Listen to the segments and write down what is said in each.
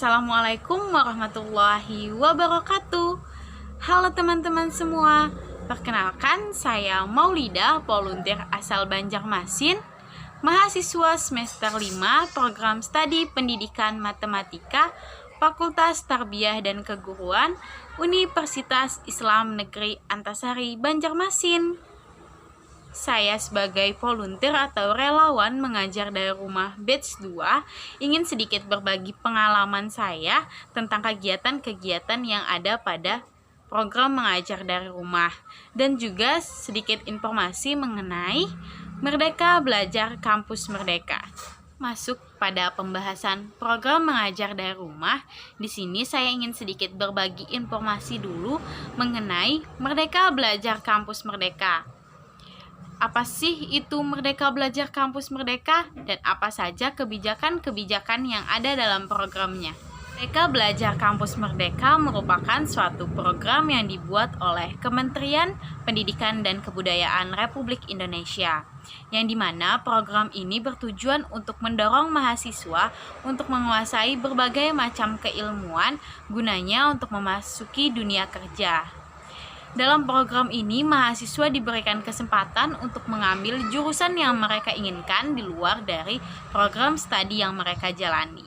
Assalamualaikum warahmatullahi wabarakatuh. Halo teman-teman semua. Perkenalkan, saya Maulida, volunteer asal Banjarmasin, mahasiswa semester 5 program studi pendidikan matematika Fakultas Tarbiyah dan Keguruan Universitas Islam Negeri Antasari Banjarmasin. Saya sebagai volunteer atau relawan mengajar dari rumah batch 2 ingin sedikit berbagi pengalaman saya tentang kegiatan-kegiatan yang ada pada program mengajar dari rumah dan juga sedikit informasi mengenai Merdeka Belajar Kampus Merdeka. Masuk pada pembahasan program mengajar dari rumah, di sini saya ingin sedikit berbagi informasi dulu mengenai Merdeka Belajar Kampus Merdeka. Apa sih itu Merdeka Belajar Kampus Merdeka dan apa saja kebijakan-kebijakan yang ada dalam programnya? Merdeka Belajar Kampus Merdeka merupakan suatu program yang dibuat oleh Kementerian Pendidikan dan Kebudayaan Republik Indonesia, yang dimana program ini bertujuan untuk mendorong mahasiswa untuk menguasai berbagai macam keilmuan gunanya untuk memasuki dunia kerja. Dalam program ini, mahasiswa diberikan kesempatan untuk mengambil jurusan yang mereka inginkan di luar dari program studi yang mereka jalani.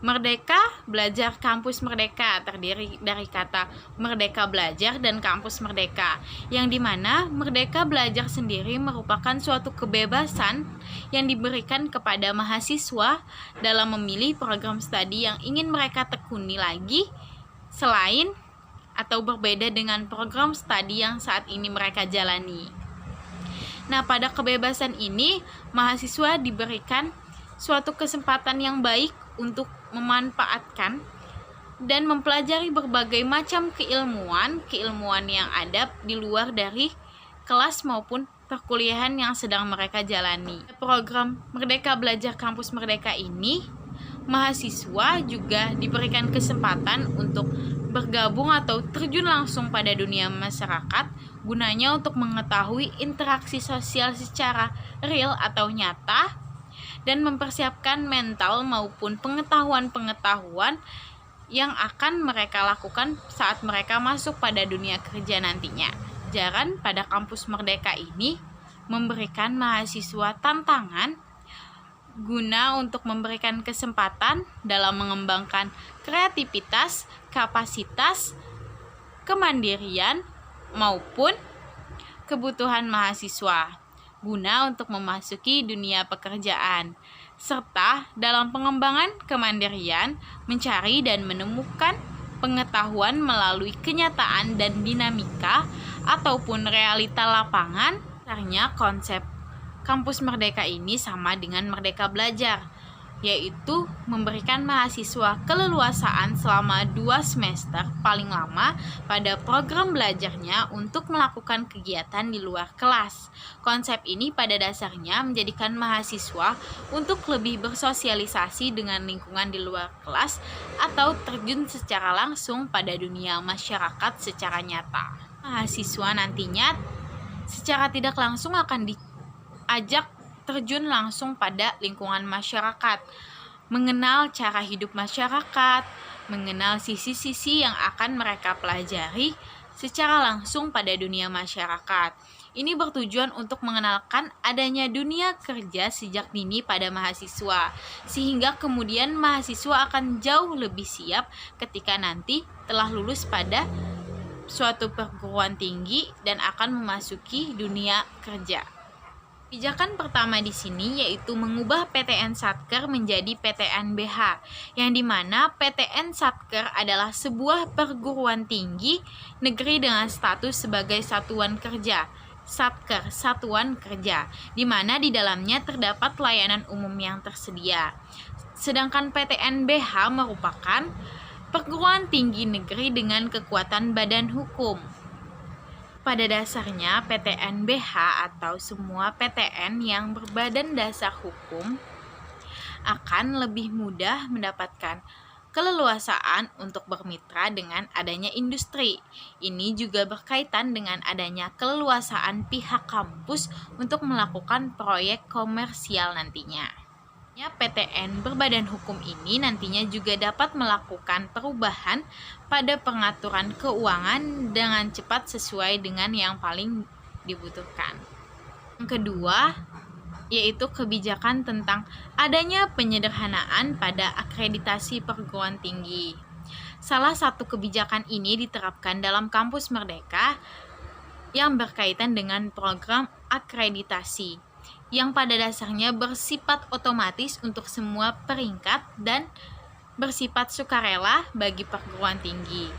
Merdeka Belajar Kampus Merdeka terdiri dari kata Merdeka Belajar dan Kampus Merdeka, yang dimana Merdeka Belajar sendiri merupakan suatu kebebasan yang diberikan kepada mahasiswa dalam memilih program studi yang ingin mereka tekuni lagi selain atau berbeda dengan program studi yang saat ini mereka jalani. Nah, pada kebebasan ini, mahasiswa diberikan suatu kesempatan yang baik untuk memanfaatkan dan mempelajari berbagai macam keilmuan yang ada di luar dari kelas maupun perkuliahan yang sedang mereka jalani. Program Merdeka Belajar Kampus Merdeka ini, mahasiswa juga diberikan kesempatan untuk bergabung atau terjun langsung pada dunia masyarakat gunanya untuk mengetahui interaksi sosial secara real atau nyata dan mempersiapkan mental maupun pengetahuan-pengetahuan yang akan mereka lakukan saat mereka masuk pada dunia kerja nantinya. Jaran pada Kampus Merdeka ini memberikan mahasiswa tantangan guna untuk memberikan kesempatan dalam mengembangkan kreativitas, kapasitas, kemandirian, maupun kebutuhan mahasiswa guna untuk memasuki dunia pekerjaan, serta dalam pengembangan kemandirian mencari dan menemukan pengetahuan melalui kenyataan dan dinamika ataupun realita lapangan. Sebenarnya konsep Kampus Merdeka ini sama dengan Merdeka Belajar, yaitu memberikan mahasiswa keleluasaan selama 2 semester paling lama pada program belajarnya untuk melakukan kegiatan di luar kelas. Konsep ini pada dasarnya menjadikan mahasiswa untuk lebih bersosialisasi dengan lingkungan di luar kelas atau terjun secara langsung pada dunia masyarakat secara nyata. Mahasiswa nantinya secara tidak langsung akan diajak terjun langsung pada lingkungan masyarakat, mengenal cara hidup masyarakat, mengenal sisi-sisi yang akan mereka pelajari secara langsung pada dunia masyarakat. Ini bertujuan untuk mengenalkan adanya dunia kerja sejak dini pada mahasiswa, sehingga kemudian mahasiswa akan jauh lebih siap ketika nanti telah lulus pada suatu perguruan tinggi dan akan memasuki dunia kerja. Kebijakan pertama di sini yaitu mengubah PTN Satker menjadi PTN BH, yang dimana PTN Satker adalah sebuah perguruan tinggi negeri dengan status sebagai satuan kerja. Satker, satuan kerja, di mana di dalamnya terdapat layanan umum yang tersedia. Sedangkan PTN BH merupakan perguruan tinggi negeri dengan kekuatan badan hukum. Pada dasarnya, PTN BH atau semua PTN yang berbadan dasar hukum akan lebih mudah mendapatkan keleluasaan untuk bermitra dengan adanya industri. Ini juga berkaitan dengan adanya keleluasaan pihak kampus untuk melakukan proyek komersial nantinya. PTN berbadan hukum ini nantinya juga dapat melakukan perubahan pada pengaturan keuangan dengan cepat sesuai dengan yang paling dibutuhkan. Yang kedua, yaitu kebijakan tentang adanya penyederhanaan pada akreditasi perguruan tinggi. Salah satu kebijakan ini diterapkan dalam Kampus Merdeka yang berkaitan dengan program akreditasi, yang pada dasarnya bersifat otomatis untuk semua peringkat dan bersifat sukarela bagi perguruan tinggi.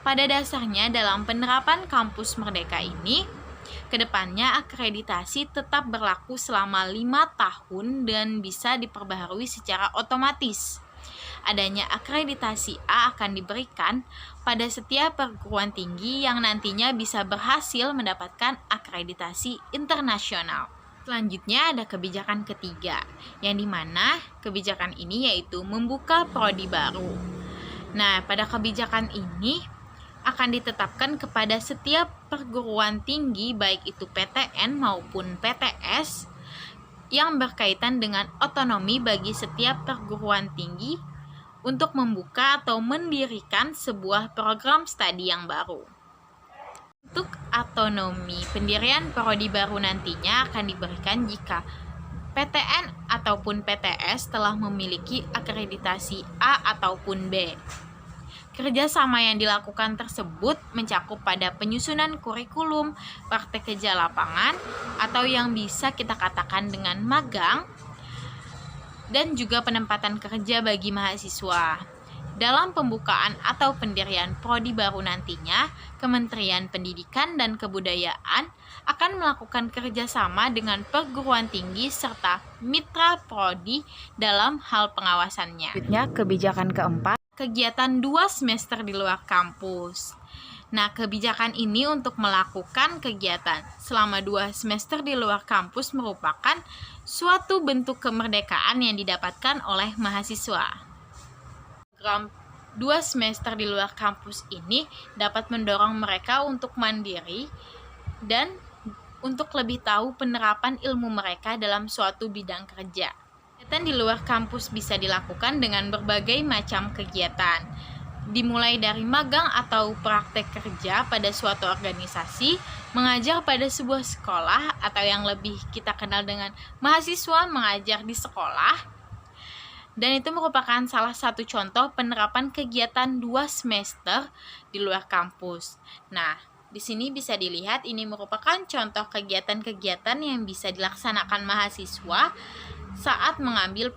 Pada dasarnya dalam penerapan Kampus Merdeka ini, kedepannya akreditasi tetap berlaku selama 5 tahun dan bisa diperbaharui secara otomatis. Adanya akreditasi A akan diberikan pada setiap perguruan tinggi yang nantinya bisa berhasil mendapatkan akreditasi internasional. Selanjutnya ada kebijakan ketiga, yang dimana kebijakan ini yaitu membuka prodi baru. Nah, pada kebijakan ini akan ditetapkan kepada setiap perguruan tinggi baik itu PTN maupun PTS yang berkaitan dengan otonomi bagi setiap perguruan tinggi untuk membuka atau mendirikan sebuah program studi yang baru. Untuk otonomi pendirian prodi baru nantinya akan diberikan jika PTN ataupun PTS telah memiliki akreditasi A ataupun B. Kerjasama yang dilakukan tersebut mencakup pada penyusunan kurikulum, praktek kerja lapangan, atau yang bisa kita katakan dengan magang, dan juga penempatan kerja bagi mahasiswa. Dalam pembukaan atau pendirian prodi baru nantinya, Kementerian Pendidikan dan Kebudayaan akan melakukan kerjasama dengan perguruan tinggi serta mitra prodi dalam hal pengawasannya. Selanjutnya, kebijakan keempat, kegiatan 2 semester di luar kampus. Nah, kebijakan ini untuk melakukan kegiatan selama 2 semester di luar kampus merupakan suatu bentuk kemerdekaan yang didapatkan oleh mahasiswa. Program 2 semester di luar kampus ini dapat mendorong mereka untuk mandiri dan untuk lebih tahu penerapan ilmu mereka dalam suatu bidang kerja. Kegiatan di luar kampus bisa dilakukan dengan berbagai macam kegiatan, dimulai dari magang atau praktek kerja pada suatu organisasi, mengajar pada sebuah sekolah atau yang lebih kita kenal dengan mahasiswa mengajar di sekolah. Dan itu merupakan salah satu contoh penerapan kegiatan 2 semester di luar kampus. Nah, di sini bisa dilihat ini merupakan contoh kegiatan-kegiatan yang bisa dilaksanakan mahasiswa saat mengambil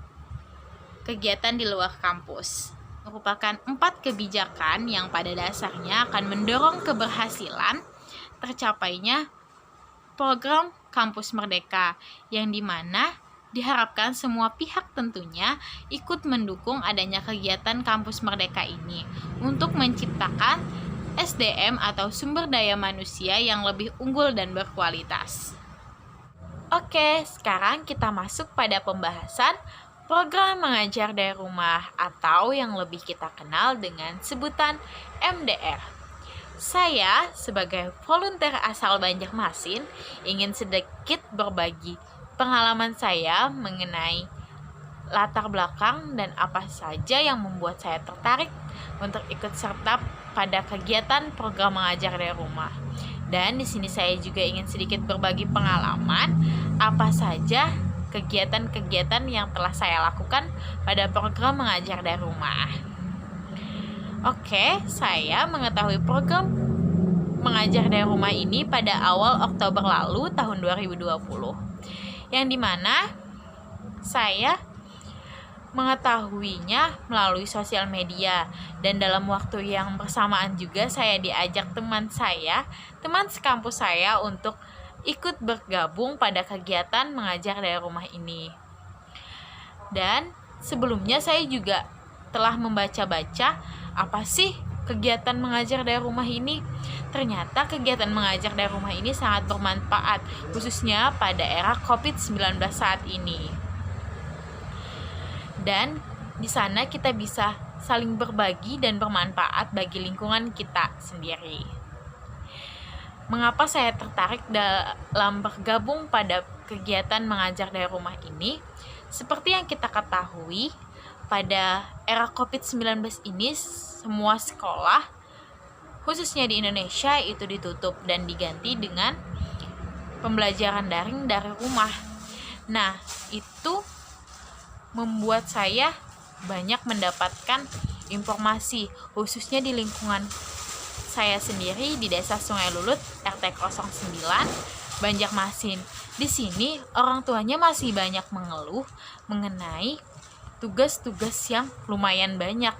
kegiatan di luar kampus. Merupakan 4 kebijakan yang pada dasarnya akan mendorong keberhasilan tercapainya program Kampus Merdeka, yang dimana diharapkan semua pihak tentunya ikut mendukung adanya kegiatan Kampus Merdeka ini untuk menciptakan SDM atau sumber daya manusia yang lebih unggul dan berkualitas. Oke, sekarang kita masuk pada pembahasan program mengajar dari rumah atau yang lebih kita kenal dengan sebutan MDR. Saya sebagai volunteer asal Banjarmasin ingin sedikit berbagi pengalaman saya mengenai latar belakang dan apa saja yang membuat saya tertarik untuk ikut serta pada kegiatan program mengajar dari rumah. Dan di sini saya juga ingin sedikit berbagi pengalaman apa saja kegiatan-kegiatan yang telah saya lakukan pada program mengajar dari rumah. Oke, saya mengetahui program mengajar dari rumah ini pada awal Oktober lalu tahun 2020. Yang dimana saya mengetahuinya melalui sosial media, dan dalam waktu yang bersamaan juga saya diajak teman sekampus saya untuk ikut bergabung pada kegiatan mengajar dari rumah ini. Dan sebelumnya saya juga telah membaca-baca apa sih kegiatan mengajar dari rumah ini. Ternyata kegiatan mengajar dari rumah ini sangat bermanfaat, khususnya pada era COVID-19 saat ini. Dan di sana kita bisa saling berbagi dan bermanfaat bagi lingkungan kita sendiri. Mengapa saya tertarik dalam bergabung pada kegiatan mengajar dari rumah ini? Seperti yang kita ketahui, pada era COVID-19 ini semua sekolah, khususnya di Indonesia, itu ditutup dan diganti dengan pembelajaran daring dari rumah. Nah, itu membuat saya banyak mendapatkan informasi, khususnya di lingkungan saya sendiri di Desa Sungai Lulut, RT 09, Banjarmasin. Di sini orang tuanya masih banyak mengeluh mengenai tugas-tugas yang lumayan banyak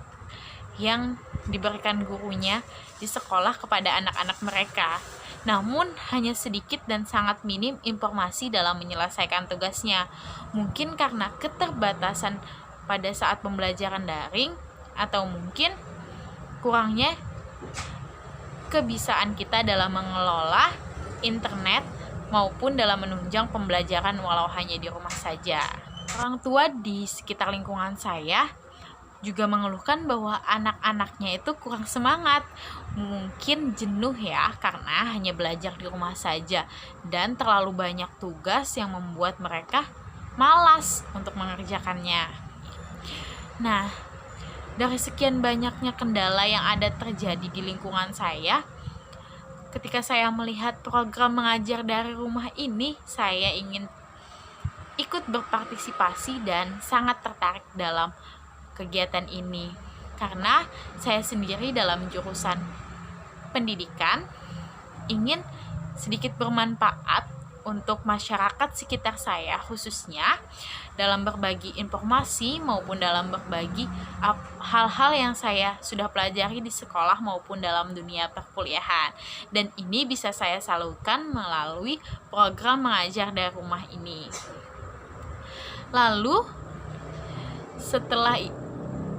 yang diberikan gurunya di sekolah kepada anak-anak mereka. Namun hanya sedikit dan sangat minim informasi dalam menyelesaikan tugasnya. Mungkin karena keterbatasan pada saat pembelajaran daring, atau mungkin kurangnya kebiasaan kita dalam mengelola internet maupun dalam menunjang pembelajaran walau hanya di rumah saja. Orang tua di sekitar lingkungan saya juga mengeluhkan bahwa anak-anaknya itu kurang semangat, mungkin jenuh ya karena hanya belajar di rumah saja dan terlalu banyak tugas yang membuat mereka malas untuk mengerjakannya. Nah, dari sekian banyaknya kendala yang ada terjadi di lingkungan saya, ketika saya melihat program mengajar dari rumah ini, saya ingin ikut berpartisipasi dan sangat tertarik dalam kegiatan ini karena saya sendiri dalam jurusan pendidikan ingin sedikit bermanfaat untuk masyarakat sekitar saya, khususnya dalam berbagi informasi maupun dalam berbagi hal-hal yang saya sudah pelajari di sekolah maupun dalam dunia perkuliahan, dan ini bisa saya salurkan melalui program mengajar dari rumah ini. Lalu setelah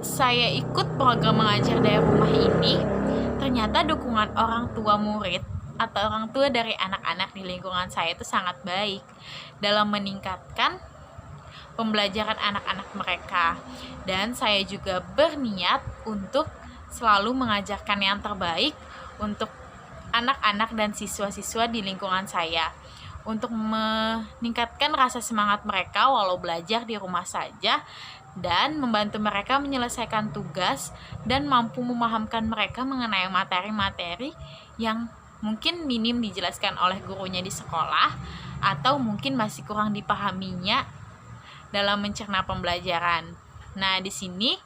saya ikut program mengajar dari rumah ini, ternyata dukungan orang tua murid atau orang tua dari anak-anak di lingkungan saya itu sangat baik dalam meningkatkan pembelajaran anak-anak mereka. Dan saya juga berniat untuk selalu mengajarkan yang terbaik untuk anak-anak dan siswa-siswa di lingkungan saya, untuk meningkatkan rasa semangat mereka walau belajar di rumah saja, dan membantu mereka menyelesaikan tugas dan mampu memahamkan mereka mengenai materi-materi yang mungkin minim dijelaskan oleh gurunya di sekolah atau mungkin masih kurang dipahaminya dalam mencerna pembelajaran. Nah, di sini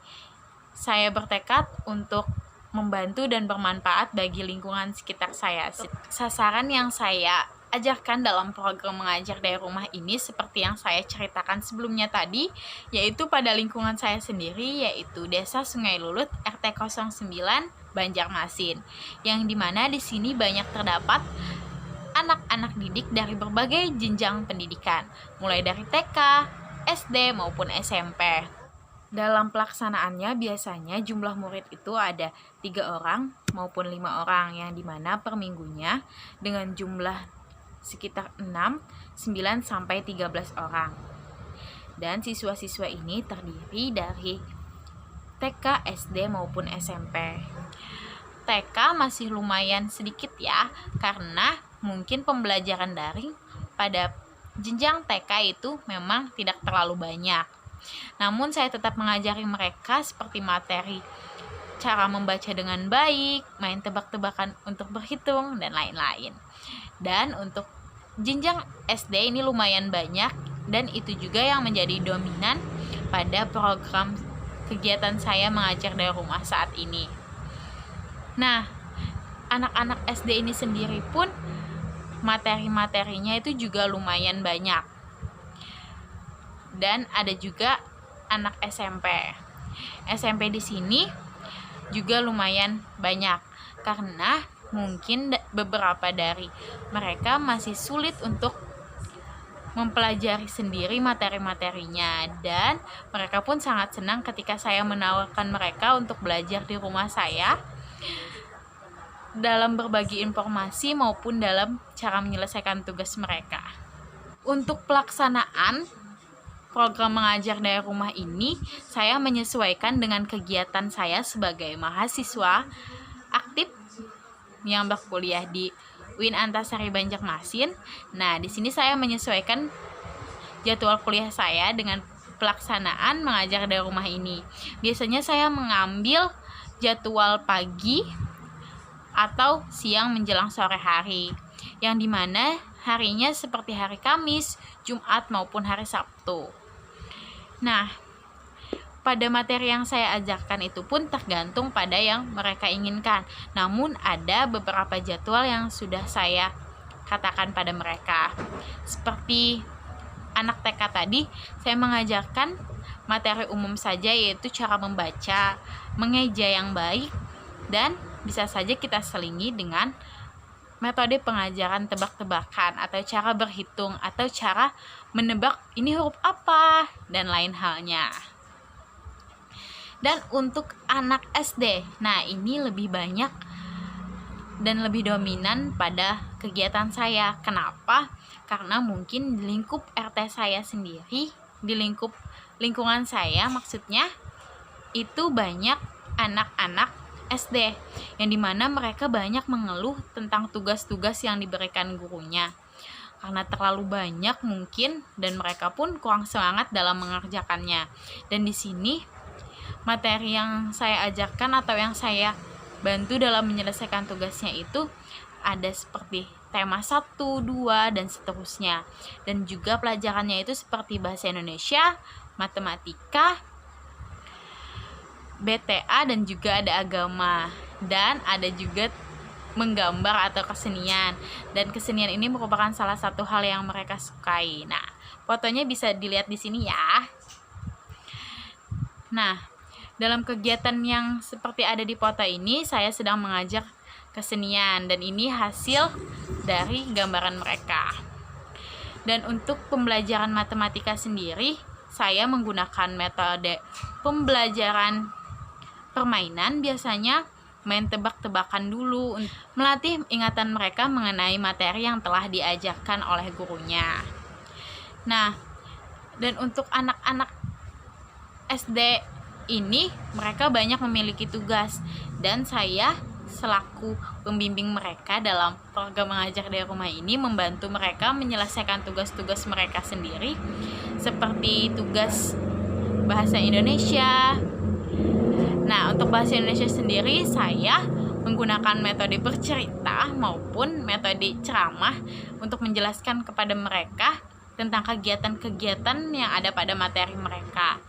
saya bertekad untuk membantu dan bermanfaat bagi lingkungan sekitar saya. Sasaran yang saya ajarkan dalam program mengajar dari rumah ini seperti yang saya ceritakan sebelumnya tadi, yaitu pada lingkungan saya sendiri, yaitu Desa Sungai Lulut, RT 09, Banjarmasin, yang dimana di sini banyak terdapat anak-anak didik dari berbagai jenjang pendidikan, mulai dari TK, SD maupun SMP. Dalam pelaksanaannya biasanya jumlah murid itu ada 3 orang maupun 5 orang, yang dimana per minggunya dengan jumlah sekitar 6, 9 sampai 13 orang. Dan siswa-siswa ini terdiri dari TK, SD maupun SMP. TK masih lumayan sedikit ya, karena mungkin pembelajaran daring pada jenjang TK itu memang tidak terlalu banyak. Namun saya tetap mengajari mereka seperti materi cara membaca dengan baik, main tebak-tebakan untuk berhitung, dan lain-lain. Dan untuk jenjang SD ini lumayan banyak, dan itu juga yang menjadi dominan pada program kegiatan saya mengajar dari rumah saat ini. Nah, anak-anak SD ini sendiri pun materi-materinya itu juga lumayan banyak. Dan ada juga anak SMP. SMP di sini juga lumayan banyak karena mungkin beberapa dari mereka masih sulit untuk mempelajari sendiri materi-materinya, dan mereka pun sangat senang ketika saya menawarkan mereka untuk belajar di rumah saya dalam berbagi informasi maupun dalam cara menyelesaikan tugas mereka. Untuk pelaksanaan program mengajar dari rumah ini, saya menyesuaikan dengan kegiatan saya sebagai mahasiswa aktif yang berkuliah di UIN Antasari Banjarmasin. Nah, di sini saya menyesuaikan jadwal kuliah saya dengan pelaksanaan mengajar dari rumah ini. Biasanya saya mengambil jadwal pagi atau siang menjelang sore hari, yang dimana harinya seperti hari Kamis, Jumat maupun hari Sabtu. Nah, pada materi yang saya ajarkan itu pun tergantung pada yang mereka inginkan. Namun ada beberapa jadwal yang sudah saya katakan pada mereka. Seperti anak TK tadi, saya mengajarkan materi umum saja, yaitu cara membaca, mengeja yang baik, dan bisa saja kita selingi dengan metode pengajaran tebak-tebakan atau cara berhitung atau cara menebak ini huruf apa dan lain halnya. Dan untuk anak SD, nah ini lebih banyak dan lebih dominan pada kegiatan saya. Kenapa? Karena mungkin di lingkup RT saya sendiri, di lingkup lingkungan saya maksudnya, itu banyak anak-anak SD yang dimana mereka banyak mengeluh tentang tugas-tugas yang diberikan gurunya karena terlalu banyak mungkin, dan mereka pun kurang semangat dalam mengerjakannya. Dan di sini materi yang saya ajarkan atau yang saya bantu dalam menyelesaikan tugasnya itu ada seperti tema 1, 2, dan seterusnya. Dan juga pelajarannya itu seperti bahasa Indonesia, matematika, BTA, dan juga ada agama. Dan ada juga menggambar atau kesenian. Dan kesenian ini merupakan salah satu hal yang mereka sukai. Nah, fotonya bisa dilihat di sini ya. Nah, dalam kegiatan yang seperti ada di foto ini, saya sedang mengajar kesenian dan ini hasil dari gambaran mereka. Dan untuk pembelajaran matematika sendiri, saya menggunakan metode pembelajaran permainan, biasanya main tebak-tebakan dulu, melatih ingatan mereka mengenai materi yang telah diajarkan oleh gurunya. Nah, dan untuk anak-anak SD ini mereka banyak memiliki tugas, dan saya selaku pembimbing mereka dalam program mengajar dari rumah ini membantu mereka menyelesaikan tugas-tugas mereka sendiri, seperti tugas bahasa Indonesia. Nah, untuk bahasa Indonesia sendiri saya menggunakan metode bercerita maupun metode ceramah untuk menjelaskan kepada mereka tentang kegiatan-kegiatan yang ada pada materi mereka.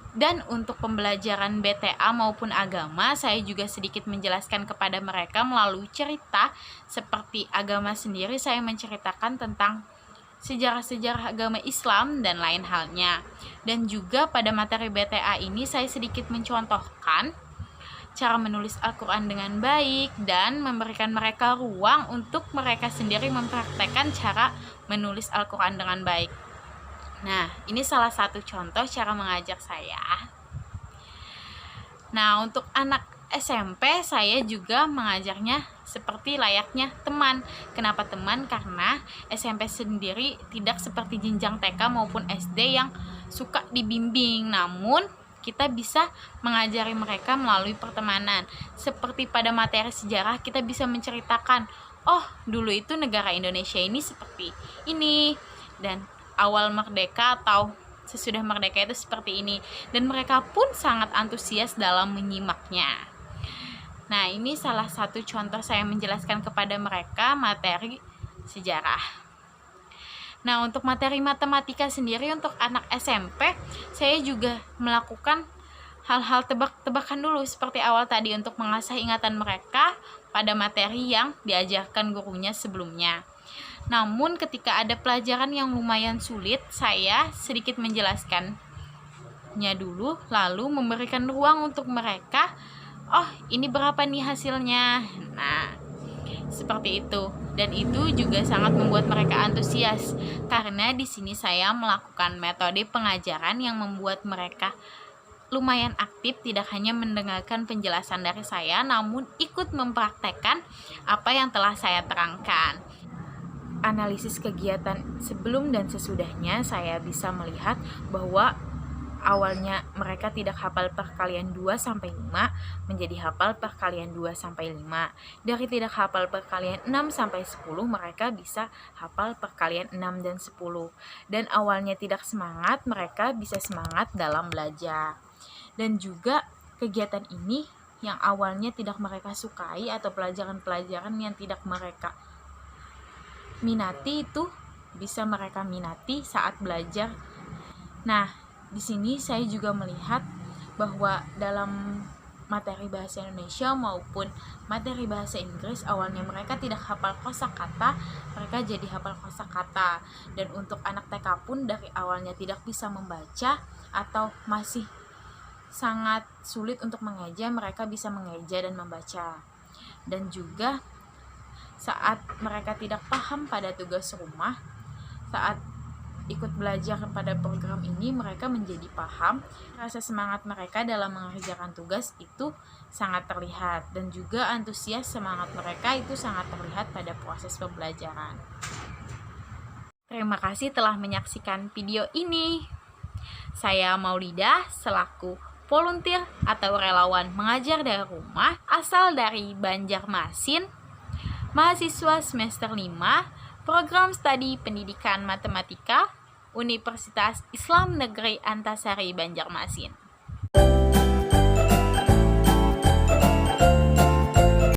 Dan untuk pembelajaran BTA maupun agama, saya juga sedikit menjelaskan kepada mereka melalui cerita. Seperti agama sendiri, saya menceritakan tentang sejarah-sejarah agama Islam dan lain halnya. Dan juga pada materi BTA ini saya sedikit mencontohkan cara menulis Al-Quran dengan baik dan memberikan mereka ruang untuk mereka sendiri mempraktekkan cara menulis Al-Quran dengan baik. Nah, ini salah satu contoh cara mengajar saya. Nah, untuk anak SMP saya juga mengajarnya seperti layaknya teman. Kenapa teman? Karena SMP sendiri tidak seperti jenjang TK maupun SD yang suka dibimbing. Namun, kita bisa mengajari mereka melalui pertemanan. Seperti pada materi sejarah, kita bisa menceritakan, oh, dulu itu negara Indonesia ini seperti ini, dan awal merdeka atau sesudah merdeka itu seperti ini, dan mereka pun sangat antusias dalam menyimaknya. Nah, ini salah satu contoh saya menjelaskan kepada mereka materi sejarah. Nah, untuk materi matematika sendiri untuk anak SMP, saya juga melakukan hal-hal tebak-tebakan dulu seperti awal tadi untuk mengasah ingatan mereka pada materi yang diajarkan gurunya sebelumnya. Namun ketika ada pelajaran yang lumayan sulit, saya sedikit menjelaskannya dulu, lalu memberikan ruang untuk mereka, oh ini berapa nih hasilnya. Nah, seperti itu. Dan itu juga sangat membuat mereka antusias, karena di sini saya melakukan metode pengajaran yang membuat mereka lumayan aktif, tidak hanya mendengarkan penjelasan dari saya, namun ikut mempraktekkan apa yang telah saya terangkan. Analisis kegiatan sebelum dan sesudahnya, saya bisa melihat bahwa awalnya mereka tidak hafal perkalian 2 sampai 5 menjadi hafal perkalian 2 sampai 5. Dari tidak hafal perkalian 6 sampai 10 mereka bisa hafal perkalian 6 dan 10. Dan awalnya tidak semangat, mereka bisa semangat dalam belajar. Dan juga kegiatan ini yang awalnya tidak mereka sukai atau pelajaran-pelajaran yang tidak mereka minati itu bisa mereka minati saat belajar. Nah, di sini saya juga melihat bahwa dalam materi bahasa Indonesia maupun materi bahasa Inggris awalnya mereka tidak hafal kosakata, mereka jadi hafal kosakata. Dan untuk anak TK pun dari awalnya tidak bisa membaca atau masih sangat sulit untuk mengeja, mereka bisa mengeja dan membaca. Dan juga saat mereka tidak paham pada tugas rumah, saat ikut belajar pada program ini mereka menjadi paham. Rasa semangat mereka dalam mengerjakan tugas itu sangat terlihat, dan juga antusias semangat mereka itu sangat terlihat pada proses pembelajaran. Terima kasih telah menyaksikan video ini. Saya Maulida selaku volunteer atau relawan mengajar dari rumah asal dari Banjarmasin, mahasiswa semester 5 Program Studi Pendidikan Matematika Universitas Islam Negeri Antasari Banjarmasin.